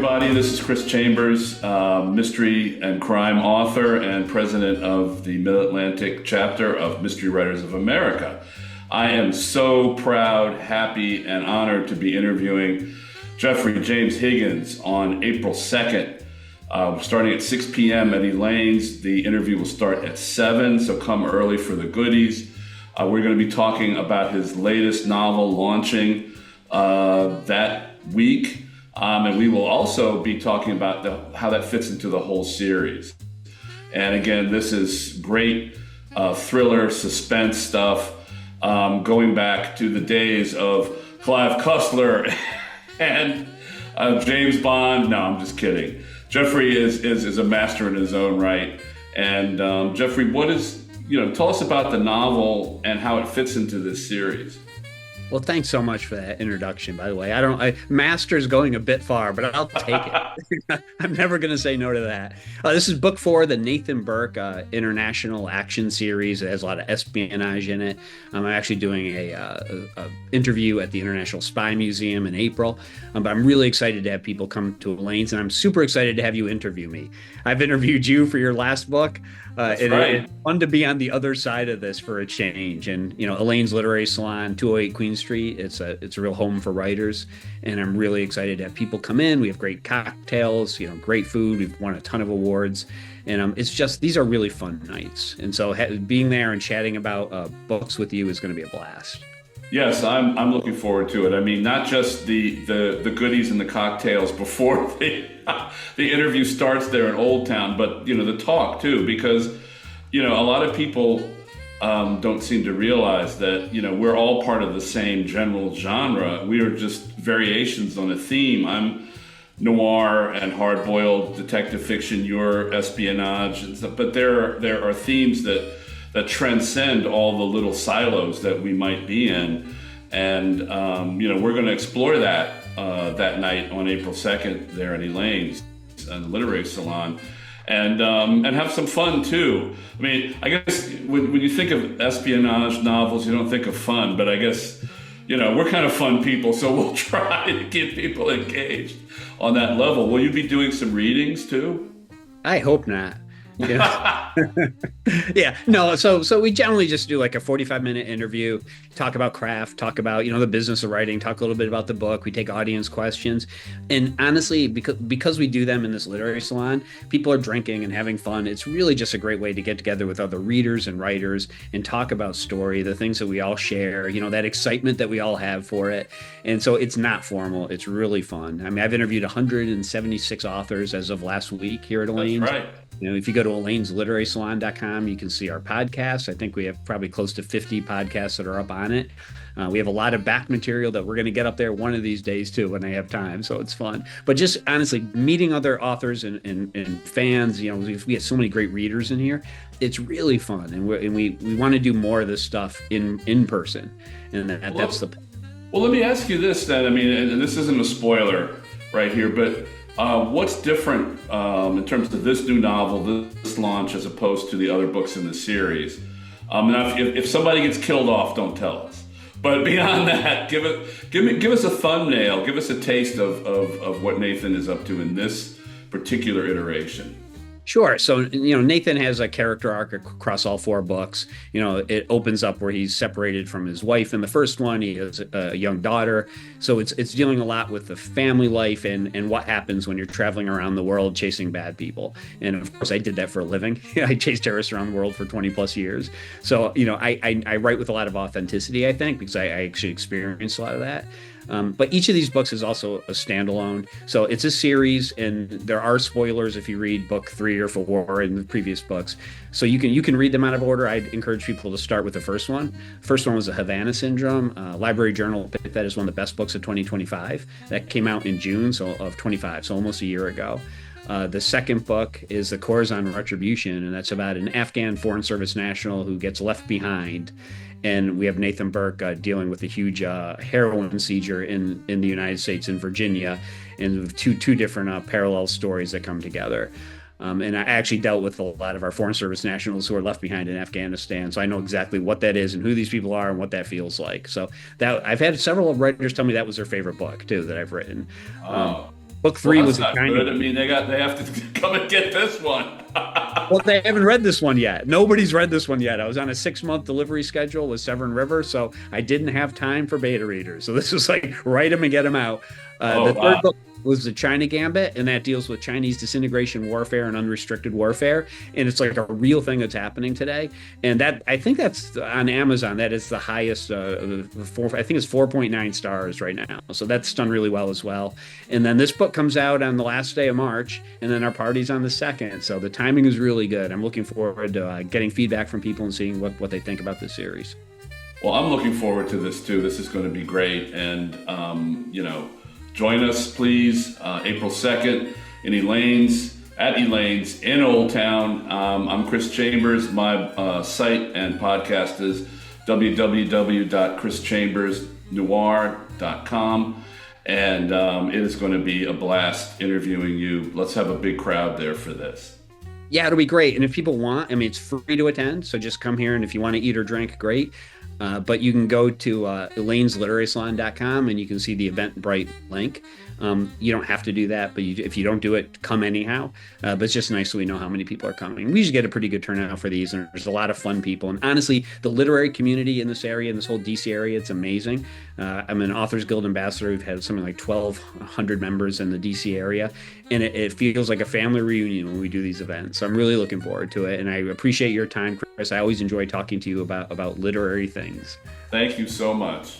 everybody. This is Chris Chambers, mystery and crime author and president of the Mid-Atlantic chapter of Mystery Writers of America. I am so proud, happy, and honored to be interviewing Jeffrey James Higgins on April 2nd, starting at 6 p.m. at Elaine's. The interview will start at 7, so come early for the goodies. We're going to be talking about his latest novel launching that week. And we will also be talking about how that fits into the whole series. And again, this is great thriller, suspense stuff, going back to the days of Clive Cussler and James Bond. No, I'm just kidding. Jeffrey is a master in his own right. And Jeffrey, tell us about the novel and how it fits into this series. Well, thanks so much for that introduction, by the way. Master's going a bit far, but I'll take it. I'm never going to say no to that. This is book 4, the Nathan Burke international action series. It has a lot of espionage in it. I'm actually doing a interview at the International Spy Museum in April. But I'm really excited to have people come to Elaine's, and I'm super excited to have you interview me. I've interviewed you for your last book. That's right. It's fun to be on the other side of this for a change. And, Elaine's Literary Salon, 208 Queen Street, it's a real home for writers. And I'm really excited to have people come in. We have great cocktails, great food. We've won a ton of awards. And these are really fun nights. And so being there and chatting about books with you is going to be a blast. Yes, I'm looking forward to it. I mean, not just the goodies and the cocktails before the interview starts there in Old Town, but the talk too, because a lot of people don't seem to realize that we're all part of the same general genre. We are just variations on a theme. I'm noir and hard-boiled detective fiction. You're espionage and stuff, but there are themes that transcend all the little silos that we might be in. And, we're going to explore that night on April 2nd there at Elaine's the Literary Salon and have some fun too. I mean, I guess when you think of espionage novels, you don't think of fun, but I guess, we're kind of fun people, so we'll try to keep people engaged on that level. Will you be doing some readings too? I hope not. Yeah, no. So we generally just do like a 45-minute interview, talk about craft, talk about, the business of writing, talk a little bit about the book. We take audience questions. And honestly, because we do them in this literary salon, people are drinking and having fun. It's really just a great way to get together with other readers and writers and talk about story, the things that we all share, that excitement that we all have for it. And so it's not formal. It's really fun. I mean, I've interviewed 176 authors as of last week here at Elaine. That's right. If you go to elainesliterarysalon.com, you can see our podcasts. I think we have probably close to 50 podcasts that are up on it. We have a lot of back material that we're going to get up there one of these days too when I have time. So it's fun. But just honestly, meeting other authors and fans, we have so many great readers in here. It's really fun. And we want to do more of this stuff in person. And that's the point. Well, let me ask you this then. I mean, and this isn't a spoiler right here, but what's different in terms of this new novel, this launch, as opposed to the other books in the series? Now, if somebody gets killed off, don't tell us. But beyond that, give us a thumbnail, give us a taste of what Nathan is up to in this particular iteration. Sure. So, Nathan has a character arc across all 4 books. It opens up where he's separated from his wife in the first one. He has a young daughter. So it's dealing a lot with the family life and what happens when you're traveling around the world chasing bad people. And of course, I did that for a living. I chased terrorists around the world for 20 plus years. So, I write with a lot of authenticity, I think, because I actually experienced a lot of that. But each of these books is also a standalone. So it's a series, and there are spoilers if you read book 3 or 4 in the previous books. So you can read them out of order. I'd encourage people to start with the first one. First one was The Havana Syndrome. Library Journal picked that as one of the best books of 2025. That came out in June of 25, so almost a year ago. The second book is The Khorasan Retribution, and that's about an Afghan Foreign Service national who gets left behind. And we have Nathan Burke dealing with a huge heroin seizure in the United States in Virginia, and two different parallel stories that come together. And I actually dealt with a lot of our Foreign Service nationals who are left behind in Afghanistan. So I know exactly what that is and who these people are and what that feels like. So that I've had several writers tell me that was their favorite book too, that I've written. Book Well, 3 that's was a not China. good. I mean, they have to come and get this one. Well, they haven't read this one yet. Nobody's read this one yet. I was on a 6-month delivery schedule with Severn River, so I didn't have time for beta readers. So this was like, write them and get them out. The third book was the China Gambit, and that deals with Chinese disintegration warfare and unrestricted warfare. And it's like a real thing that's happening today. And that, I think that's on Amazon. That is the highest, I think it's 4.9 stars right now. So that's done really well as well. And then this book comes out on the last day of March, and then our party's on the 2nd. So the timing is really good. I'm looking forward to getting feedback from people and seeing what they think about this series. Well, I'm looking forward to this too. This is going to be great. And, join us, please, April 2nd in Elaine's in Old Town. I'm Chris Chambers. My site and podcast is www.chrischambersnoir.com. And it is going to be a blast interviewing you. Let's have a big crowd there for this. Yeah, it'll be great. And if people want, I mean, it's free to attend. So just come here. And if you want to eat or drink, great. But you can go to elainesliterarysalon.com and you can see the Eventbrite link. You don't have to do that, but if you don't do it, come anyhow. But it's just nice so we know how many people are coming. We usually get a pretty good turnout for these, and there's a lot of fun people. And honestly, the literary community in this area, in this whole DC area, it's amazing. I'm an Authors Guild ambassador. We've had something like 1,200 members in the DC area, and it feels like a family reunion when we do these events. So I'm really looking forward to it, and I appreciate your time, Chris. I always enjoy talking to you about literary things. Thank you so much.